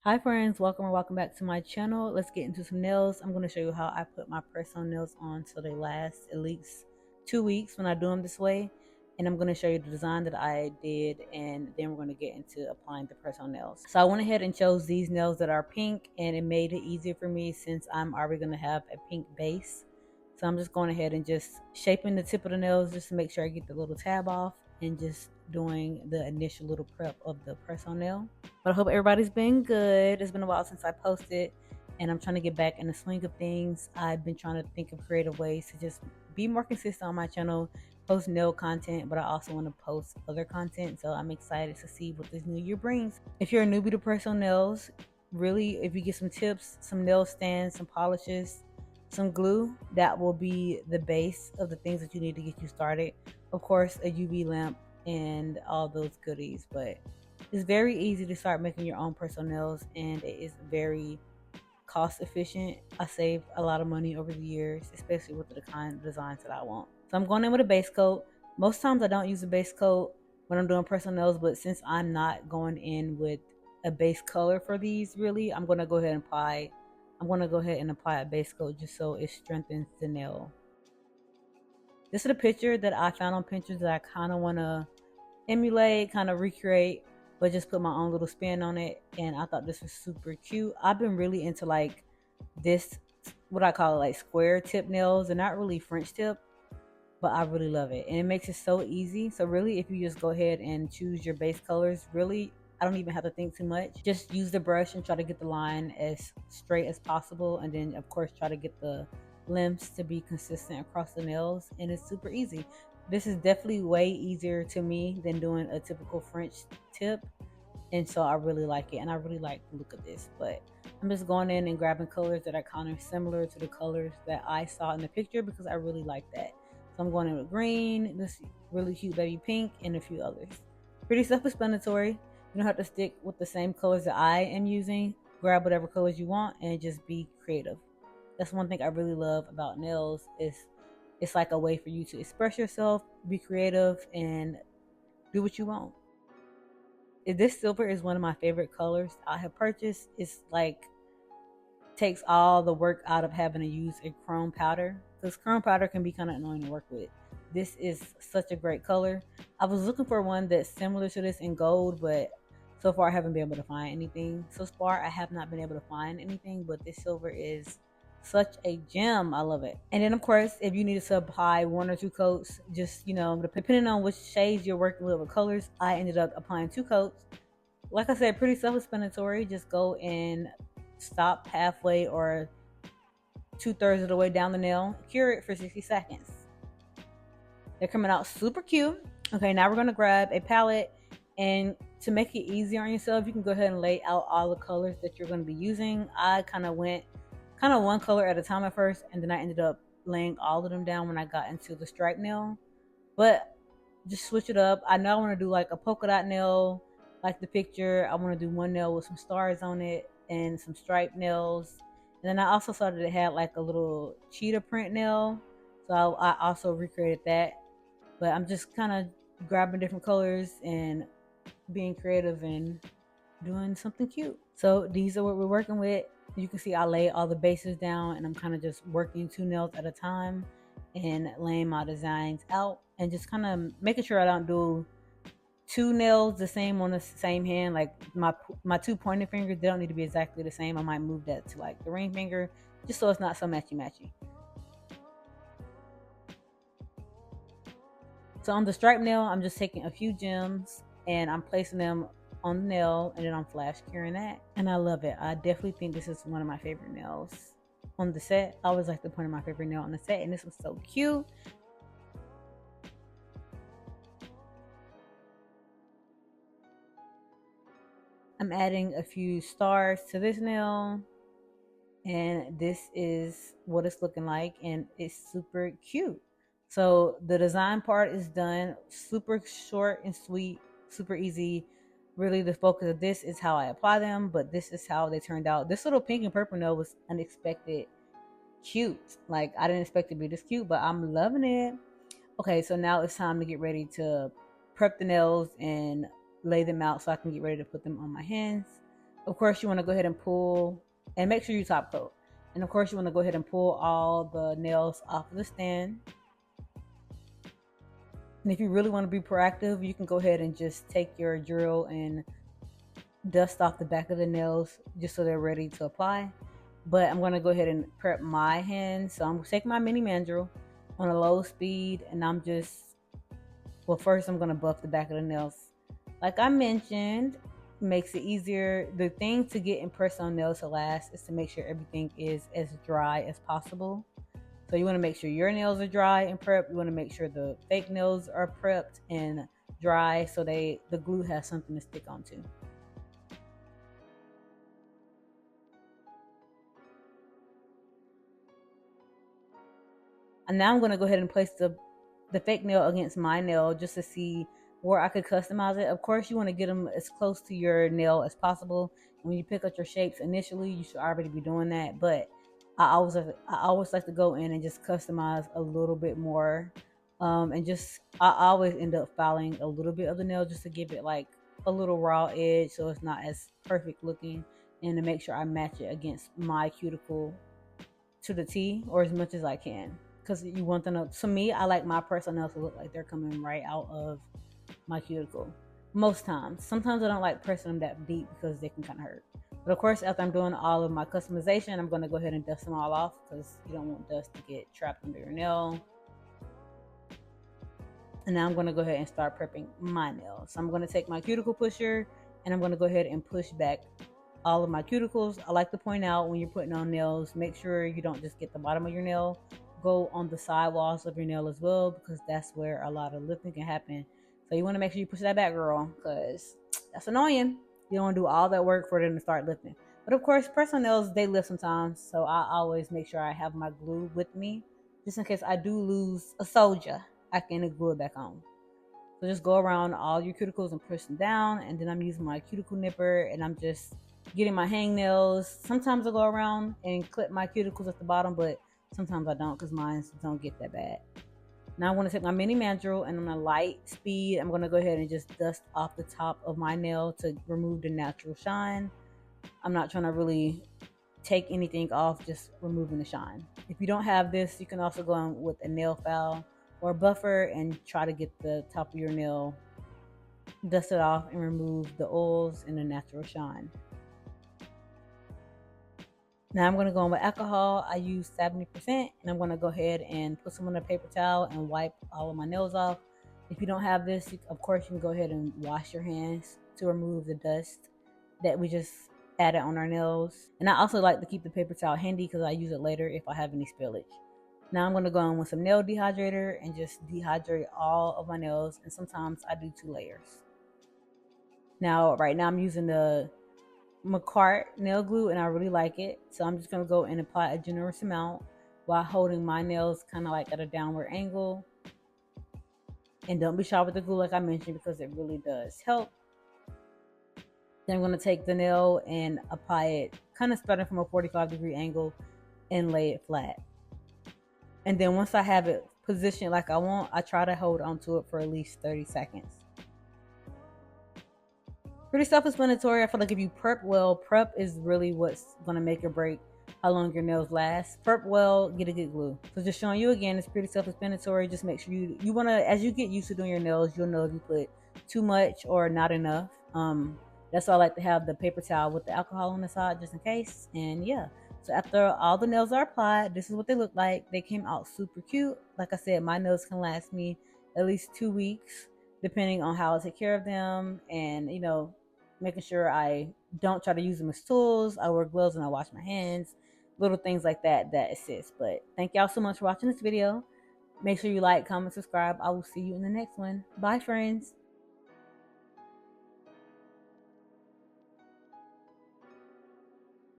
Hi friends, welcome or welcome back to my channel. Let's get into some nails. I'm going to show you how I put my press-on nails on so they last at least 2 weeks when I do them this way. And I'm going to show you the design that I did, and then we're going to get into applying the press-on nails. So I went ahead and chose these nails that are pink, and it made it easier for me since I'm already going to have a pink base. So I'm just going ahead and just shaping the tip of the nails just to make sure I get the little tab off, and just doing the initial little prep of the press-on nail. But I hope everybody's been good. It's been a while since I posted, and I'm trying to get back in the swing of things. I've been trying to think of creative ways to just be more consistent on my channel, post nail content, but I also want to post other content. So I'm excited to see what this new year brings. If you're a newbie to press-on nails, really, if you get some tips, some nail stands, some polishes, some glue, that will be the base of the things that you need to get you started. Of course, a UV lamp and all those goodies, but it's very easy to start making your own press-on nails, and it is very cost efficient. I saved a lot of money over the years, especially with the kind of designs that I want. So I'm going in with a base coat. Most times I don't use a base coat when I'm doing press-on nails, but since I'm not going in with a base color for these, really, I'm going to go ahead and apply a base coat just so it strengthens the nail. This is a picture that I found on Pinterest that I kind of want to emulate, kind of recreate, but just put my own little spin on it. And I thought this was super cute. I've been really into like this, what I call it, like square tip nails. They're not really French tip, but I really love it. And it makes it so easy. So really, if you just go ahead and choose your base colors, really, I don't even have to think too much. Just use the brush and try to get the line as straight as possible. And then of course, try to get the limbs to be consistent across the nails. And it's super easy. This is definitely way easier to me than doing a typical French tip. And so I really like it, and I really like the look of this. But I'm just going in and grabbing colors that are kind of similar to the colors that I saw in the picture because I really like that. So I'm going in with green, this really cute baby pink, and a few others. Pretty self-explanatory. You don't have to stick with the same colors that I am using. Grab whatever colors you want and just be creative. That's one thing I really love about nails, is it's like a way for you to express yourself, be creative, and do what you want. This silver is one of my favorite colors I have purchased. It's like takes all the work out of having to use a chrome powder, because chrome powder can be kind of annoying to work with. This is such a great color. I was looking for one that's similar to this in gold, but so far I haven't been able to find anything. So far I have not been able to find anything, but this silver is such a gem. I love it. And then of course, if you need to apply one or two coats, just depending on which shades you're working with colors, I ended up applying 2 coats. Like I said, pretty self-explanatory. Just go and stop halfway or 2/3 of the way down the nail, cure it for 60 seconds. They're coming out super cute. Okay, now we're gonna grab a palette, and to make it easier on yourself, you can go ahead and lay out all the colors that you're gonna be using. I kind of went one color at a time at first, and then I ended up laying all of them down when I got into the stripe nail. But just switch it up. I know I want to do like a polka dot nail, like the picture. I want to do one nail with some stars on it and some striped nails. And then I also saw that it had like a little cheetah print nail, so I also recreated that. But I'm just kind of grabbing different colors and being creative and doing something cute. So these are what we're working with. You can see I lay all the bases down, and I'm kind of just working 2 nails at a time and laying my designs out, and just kind of making sure I don't do 2 nails the same on the same hand. Like my 2 pointer fingers, they don't need to be exactly the same. I might move that to like the ring finger, just so it's not so matchy. So on the stripe nail, I'm just taking a few gems and I'm placing them on the nail, and then I'm flash curing that. And I love it. I definitely think this is one of my favorite nails on the set. I always like to point my favorite nail on the set, and this was so cute. I'm adding a few stars to this nail, and this is what it's looking like, and it's super cute. So the design part is done. Super short and sweet, super easy. Really, the focus of this is how I apply them, but this is how they turned out. This little pink and purple nail was unexpected cute. Like, I didn't expect it to be this cute, but I'm loving it. Okay, so now it's time to get ready to prep the nails and lay them out so I can get ready to put them on my hands. Of course, you want to go ahead and pull, and make sure you top coat. And of course, you want to go ahead and pull all the nails off of the stand. And if you really want to be proactive, you can go ahead and just take your drill and dust off the back of the nails just so they're ready to apply. But I'm going to go ahead and prep my hands. So I'm taking my mini mandrel on a low speed, and I'm just, well, first I'm going to buff the back of the nails. Like I mentioned, makes it easier. The thing to get in press-on nails to last is to make sure everything is as dry as possible. So you want to make sure your nails are dry and prepped. You want to make sure the fake nails are prepped and dry so the glue has something to stick onto. And now I'm going to go ahead and place the fake nail against my nail just to see where I could customize it. Of course, you want to get them as close to your nail as possible. And when you pick up your shapes initially, you should already be doing that. But I always like to go in and just customize a little bit more. And just, I always end up filing a little bit of the nail just to give it like a little raw edge so it's not as perfect looking, and to make sure I match it against my cuticle to the T, or as much as I can. Because you want them to me, I like my press-on nails to look like they're coming right out of my cuticle. Most times. Sometimes I don't like pressing them that deep because they can kind of hurt. But of course, after I'm doing all of my customization, I'm going to go ahead and dust them all off because you don't want dust to get trapped under your nail. And now I'm going to go ahead and start prepping my nails. So I'm going to take my cuticle pusher and I'm going to go ahead and push back all of my cuticles. I like to point out when you're putting on nails, make sure you don't just get the bottom of your nail. Go on the side walls of your nail as well, because that's where a lot of lifting can happen. So you want to make sure you push that back, girl, because that's annoying. You don't want to do all that work for them to start lifting. But of course, press-on nails, they lift sometimes. So I always make sure I have my glue with me, just in case I do lose a soldier. I can glue it back on. So just go around all your cuticles and push them down. And then I'm using my cuticle nipper and I'm just getting my hangnails. Sometimes I go around and clip my cuticles at the bottom, but sometimes I don't because mine don't get that bad. Now I'm going to take my mini mandrel and on a light speed, I'm going to go ahead and just dust off the top of my nail to remove the natural shine. I'm not trying to really take anything off, just removing the shine. If you don't have this, you can also go on with a nail file or buffer and try to get the top of your nail dusted off and remove the oils and the natural shine. Now I'm going to go in with alcohol. I use 70%, and I'm going to go ahead and put some on a paper towel and wipe all of my nails off. If you don't have this, of course you can go ahead and wash your hands to remove the dust that we just added on our nails. And I also like to keep the paper towel handy because I use it later if I have any spillage. Now I'm going to go in with some nail dehydrator and just dehydrate all of my nails, and sometimes I do 2 layers. Now right now I'm using the Macart nail glue and I really like it, so I'm just going to go and apply a generous amount while holding my nails kind of like at a downward angle. And don't be shy with the glue like I mentioned, because it really does help. Then I'm going to take the nail and apply it kind of starting from a 45-degree angle and lay it flat. And then once I have it positioned like I want, I try to hold onto it for at least 30 seconds. Pretty self-explanatory. I feel like if you prep well, prep is really what's going to make or break how long your nails last. Prep well, get a good glue. So just showing you again, it's pretty self-explanatory. Just make sure you want to, as you get used to doing your nails, you'll know if you put too much or not enough. That's why I like to have the paper towel with the alcohol on the side just in case. And yeah, so after all the nails are applied, this is what they look like. They came out super cute. Like I said, my nails can last me at least 2 weeks, depending on how I take care of them, and making sure I don't try to use them as tools. I wear gloves and I wash my hands. Little things like that assist. But thank y'all so much for watching this video. Make sure you like, comment, subscribe. I will see you in the next one. Bye, friends.